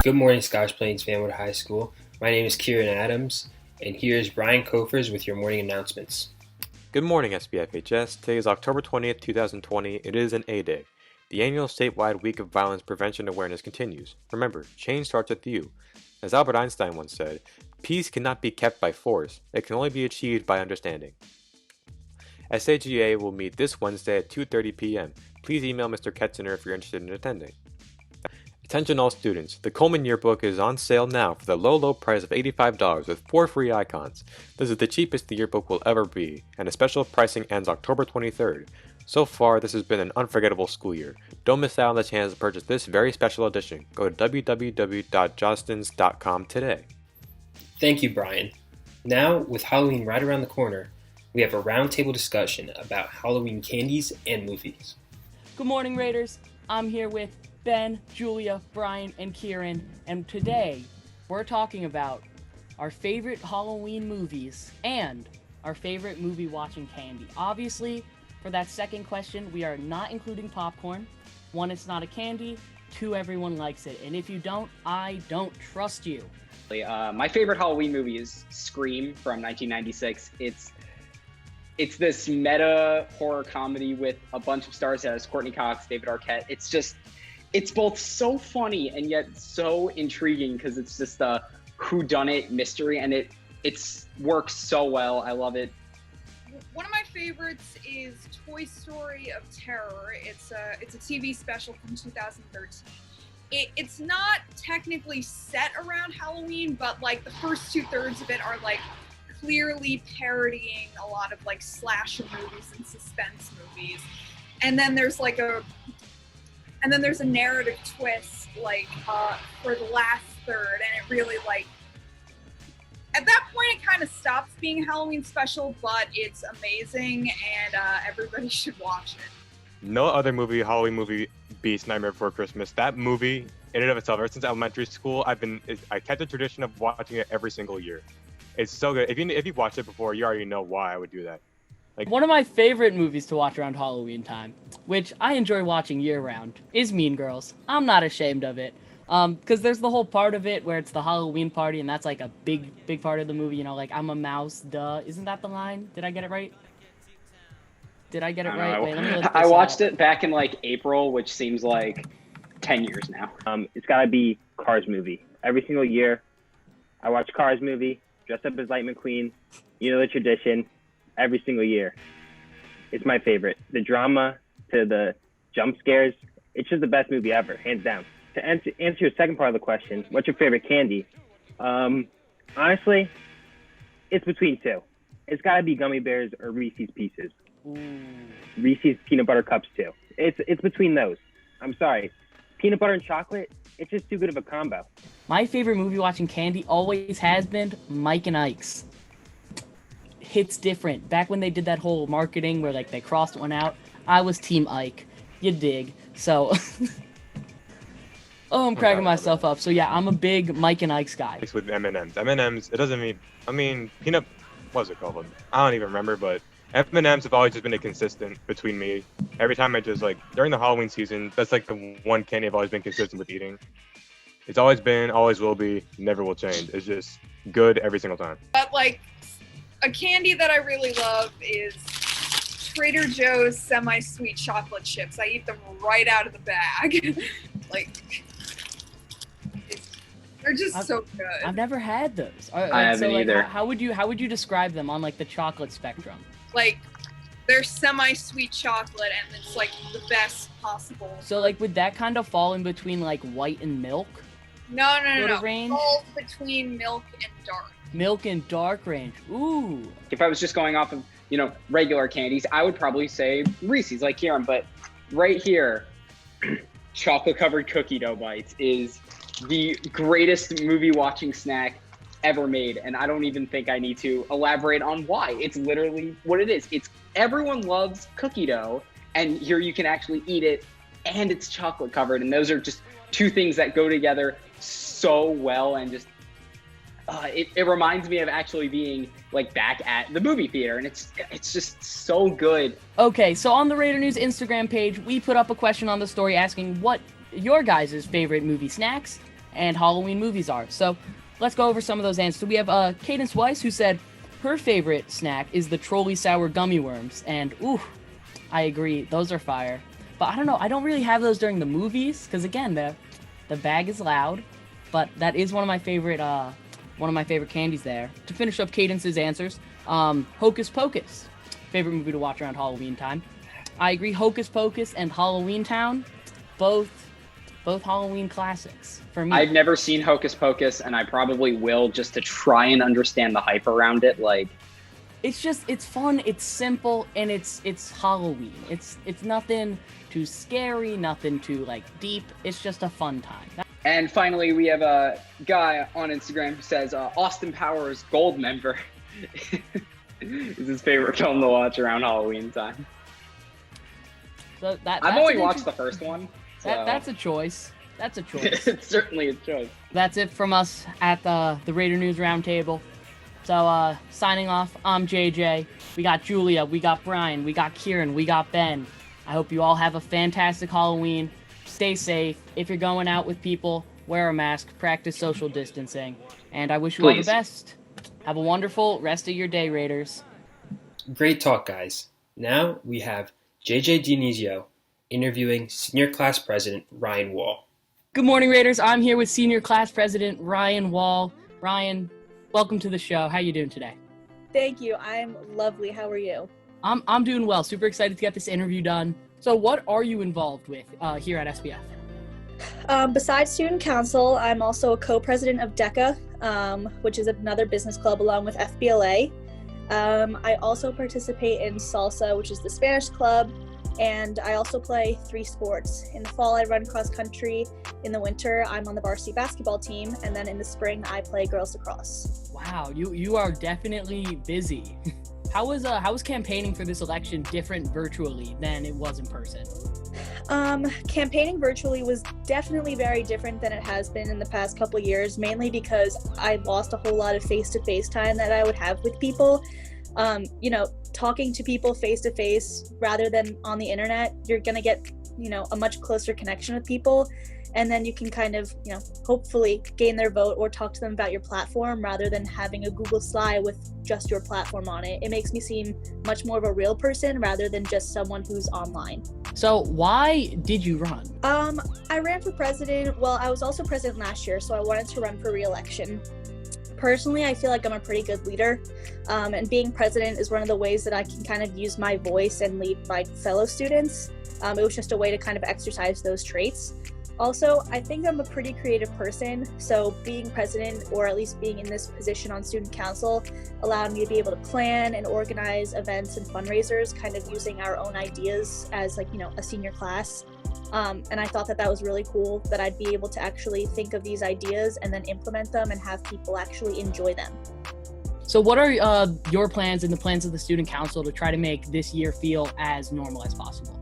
Good morning, Scotch Plains Fanwood High School. My name is Kieran Adams, and here's Brian Kofers with your morning announcements. Good morning, SBFHS. Today is October 20th, 2020. It is an A Day. The annual statewide Week of Violence Prevention Awareness continues. Remember, change starts with you. As Albert Einstein once said, peace cannot be kept by force, it can only be achieved by understanding. SAGA will meet this Wednesday at 2:30 p.m. Please email Mr. Ketziner if you're interested in attending. Attention all students, the Coleman Yearbook is on sale now for the low price of $85 with 4 free icons. This is the cheapest the yearbook will ever be, and the special pricing ends October 23rd. So far, this has been an unforgettable school year. Don't miss out on the chance to purchase this very special edition. Go to www.jostens.com today. Thank you, Brian. Now, with Halloween right around the corner, we have a roundtable discussion about Halloween candies and movies. Good morning, Raiders. I'm here with Ben, Julia, Brian, and Kieran, and today we're talking about our favorite Halloween movies and our favorite movie watching candy. Obviously, for that second question, we are not including popcorn. 1, it's not a candy. 2, everyone likes it. And if you don't, I don't trust you. My favorite Halloween movie is Scream from 1996. It's this meta horror comedy with a bunch of stars. It has Courtney Cox, David Arquette. It's both so funny and yet so intriguing because it's just a whodunit mystery, and it works so well. I love it. One of my favorites is Toy Story of Terror. It's a TV special from 2013. It's not technically set around Halloween, but like the first 2/3 of it are like clearly parodying a lot of like slasher movies and suspense movies. And then there's a narrative twist for the last third, and it really at that point it kind of stops being a Halloween special, but it's amazing and everybody should watch it. No other Halloween movie beats Nightmare Before Christmas. That movie, in and of itself, ever since elementary school, I kept the tradition of watching it every single year. It's so good. If you've watched it before, you already know why I would do that. One of my favorite movies to watch around Halloween time, which I enjoy watching year-round, is Mean Girls. I'm not ashamed of it. Because there's the whole part of it where it's the Halloween party, and that's like a big part of the movie, like, I'm a mouse, duh. Isn't that the line? Did I get it right? Wait, let me look this I watched up. it back in April, which seems like 10 years now. It's gotta be Cars movie. Every single year, I watch Cars movie, dress up as Lightning McQueen. You know the tradition. Every single year. It's my favorite. The drama to the jump scares, it's just the best movie ever, hands down. To answer your second part of the question, what's your favorite candy? Honestly, it's between 2. It's gotta be gummy bears or Reese's Pieces. Ooh. Reese's peanut butter cups too. It's between those. I'm sorry. Peanut butter and chocolate, it's just too good of a combo. My favorite movie watching candy always has been Mike and Ike's. Hits different. Back when they did that whole marketing where they crossed one out, I was Team Ike. You dig. So, I'm cracking myself up. So yeah, I'm a big Mike and Ike's guy. With M&M's. M&M's, it doesn't mean, peanut, what's it called? I don't even remember, but M&M's have always just been a consistent between me. Every time I just, during the Halloween season, that's the one candy I've always been consistent with eating. It's always been, always will be, never will change. It's just good every single time. But a candy that I really love is Trader Joe's semi-sweet chocolate chips. I eat them right out of the bag. They're just so good. I've never had those. I haven't either. How would you describe them on the chocolate spectrum? They're semi-sweet chocolate, and it's the best possible. So would that kind of fall in between white and milk? No. Range? Falls between milk and dark. Milk and dark range. Ooh. If I was just going off of, regular candies, I would probably say Reese's, like Kieran, but right here, chocolate covered cookie dough bites is the greatest movie watching snack ever made, and I don't even think I need to elaborate on why. It's literally what it is. Everyone loves cookie dough, and here you can actually eat it, and it's chocolate covered, and those are just 2 things that go together so well, and just it reminds me of actually being back at the movie theater, and it's just so good. Okay, so on the Raider News Instagram page, we put up a question on the story asking what your guys' favorite movie snacks and Halloween movies are. So let's go over some of those answers. So we have Cadence Weiss, who said her favorite snack is the Trolley Sour Gummy Worms. And ooh, I agree, those are fire. But I don't know, I don't really have those during the movies, because again, the bag is loud. But that is one of my favorite candies there. To finish up Cadence's answers, Hocus Pocus, favorite movie to watch around Halloween time. I agree, Hocus Pocus and Halloween Town, both Halloween classics for me. I've never seen Hocus Pocus, and I probably will, just to try and understand the hype around it. Like, it's fun, it's simple, and it's Halloween. It's nothing too scary, nothing too like deep. It's just a fun time. And finally, we have a guy on Instagram who says Austin Powers Gold Member is his favorite film to watch around Halloween time. So I've only watched the first one. So. That's a choice. That's a choice. It's certainly a choice. That's it from us at the Raider News Roundtable. So signing off, I'm JJ. We got Julia, we got Brian, we got Kieran, we got Ben. I hope you all have a fantastic Halloween. Stay safe. If you're going out with people, wear a mask, practice social distancing, and I wish you all the best. Have a wonderful rest of your day, Raiders. Great talk, guys. Now we have JJ Dionysio interviewing Senior Class President Ryan Wall. Good morning, Raiders. I'm here with Senior Class President Ryan Wall. Ryan, welcome to the show. How you doing today? Thank you. I'm lovely. How are you? I'm doing well. Super excited to get this interview done. So what are you involved with here at SBF? Besides Student Council, I'm also a co-president of DECA, which is another business club along with FBLA. I also participate in Salsa, which is the Spanish club, and I also play 3 sports. In the fall, I run cross country. In the winter, I'm on the varsity basketball team, and then in the spring, I play girls lacrosse. Wow, you are definitely busy. How was campaigning for this election different virtually than it was in person? Campaigning virtually was definitely very different than it has been in the past couple years, mainly because I lost a whole lot of face-to-face time that I would have with people. Talking to people face-to-face rather than on the internet, you're going to get, a much closer connection with people. And then you can kind of, hopefully gain their vote or talk to them about your platform rather than having a Google Slide with just your platform on it. It makes me seem much more of a real person rather than just someone who's online. So why did you run? I ran for president. Well, I was also president last year, so I wanted to run for re-election. Personally, I feel like I'm a pretty good leader, and being president is one of the ways that I can kind of use my voice and lead my fellow students. It was just a way to kind of exercise those traits. Also, I think I'm a pretty creative person, so being president, or at least being in this position on student council, allowed me to be able to plan and organize events and fundraisers, kind of using our own ideas as a senior class. And I thought that was really cool, that I'd be able to actually think of these ideas and then implement them and have people actually enjoy them. So what are your plans and the plans of the student council to try to make this year feel as normal as possible?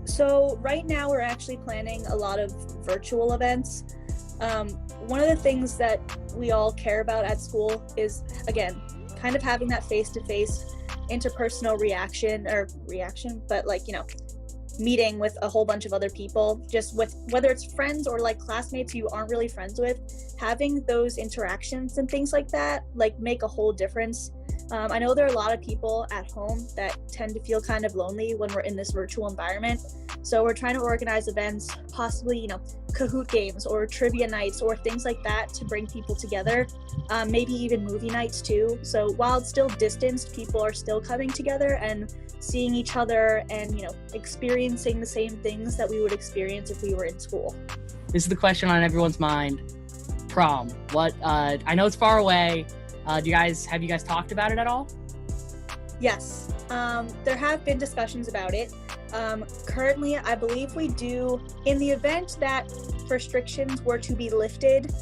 So right now we're actually planning a lot of virtual events. One of the things that we all care about at school is, again, kind of having that face-to-face interpersonal reaction, but meeting with a whole bunch of other people, just with whether it's friends or classmates who you aren't really friends with, having those interactions and things like that make a whole difference. I know there are a lot of people at home that tend to feel kind of lonely when we're in this virtual environment. So we're trying to organize events, possibly, Kahoot games or trivia nights or things like that to bring people together. Maybe even movie nights too. So while it's still distanced, people are still coming together and seeing each other and, experiencing the same things that we would experience if we were in school. This is the question on everyone's mind. Prom. What? I know it's far away. Have you guys talked about it at all? Yes, there have been discussions about it. Currently, I believe we do, in the event that restrictions were to be lifted,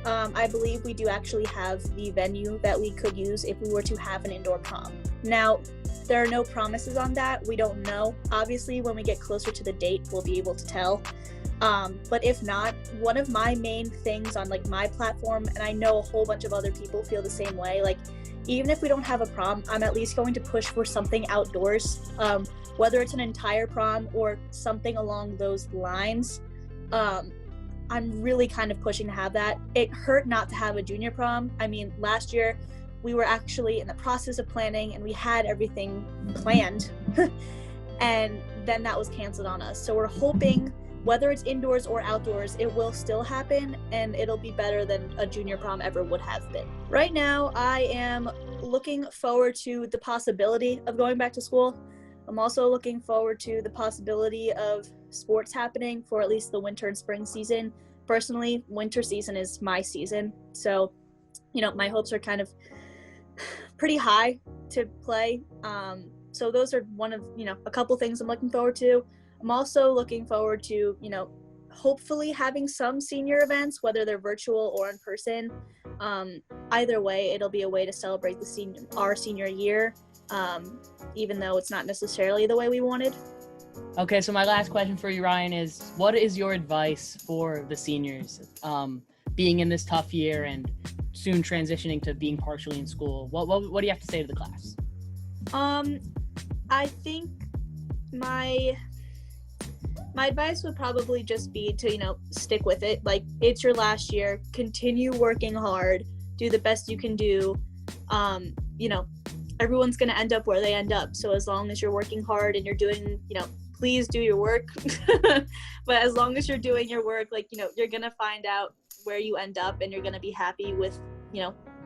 I believe we do actually have the venue that we could use if we were to have an indoor prom. Now, there are no promises on that. We don't know. Obviously, when we get closer to the date, we'll be able to tell. But if not, one of my main things on my platform, and I know a whole bunch of other people feel the same way, even if we don't have a prom, I'm at least going to push for something outdoors, whether it's an entire prom or something along those lines. I'm really kind of pushing to have that. It hurt not to have a junior prom. I mean, last year we were actually in the process of planning and we had everything planned and then that was canceled on us. So we're hoping, whether it's indoors or outdoors, it will still happen and it'll be better than a junior prom ever would have been. Right now, I am looking forward to the possibility of going back to school. I'm also looking forward to the possibility of sports happening for at least the winter and spring season. Personally, winter season is my season. So, my hopes are kind of pretty high to play. So those are one of, a couple things I'm looking forward to. I'm also looking forward to, hopefully having some senior events, whether they're virtual or in person. Either way, it'll be a way to celebrate our senior year, even though it's not necessarily the way we wanted. Okay, so my last question for you, Ryan, is what is your advice for the seniors being in this tough year and soon transitioning to being partially in school? What do you have to say to the class? I think my advice would probably just be to, stick with it. Like, it's your last year, continue working hard, do the best you can do. Everyone's going to end up where they end up. So as long as you're working hard and you're doing, please do your work. But as long as you're doing your work, you're going to find out where you end up and you're going to be happy with,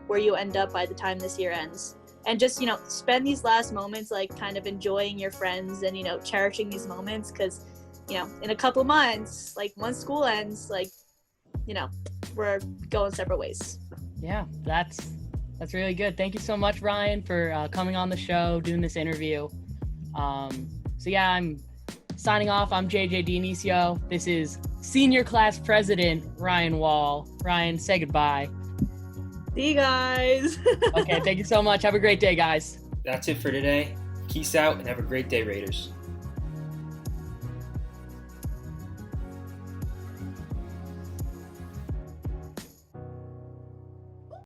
where you end up by the time this year ends. And just, spend these last moments, kind of enjoying your friends and, cherishing these moments. Because, in a couple months, once school ends, we're going separate ways. Yeah, that's really good. Thank you so much, Ryan, for coming on the show, doing this interview. I'm signing off. I'm JJ Dionisio. This is Senior Class President Ryan Wall. Ryan, say goodbye. See you guys. Okay, thank you so much. Have a great day, guys. That's it for today. Peace out and have a great day, Raiders.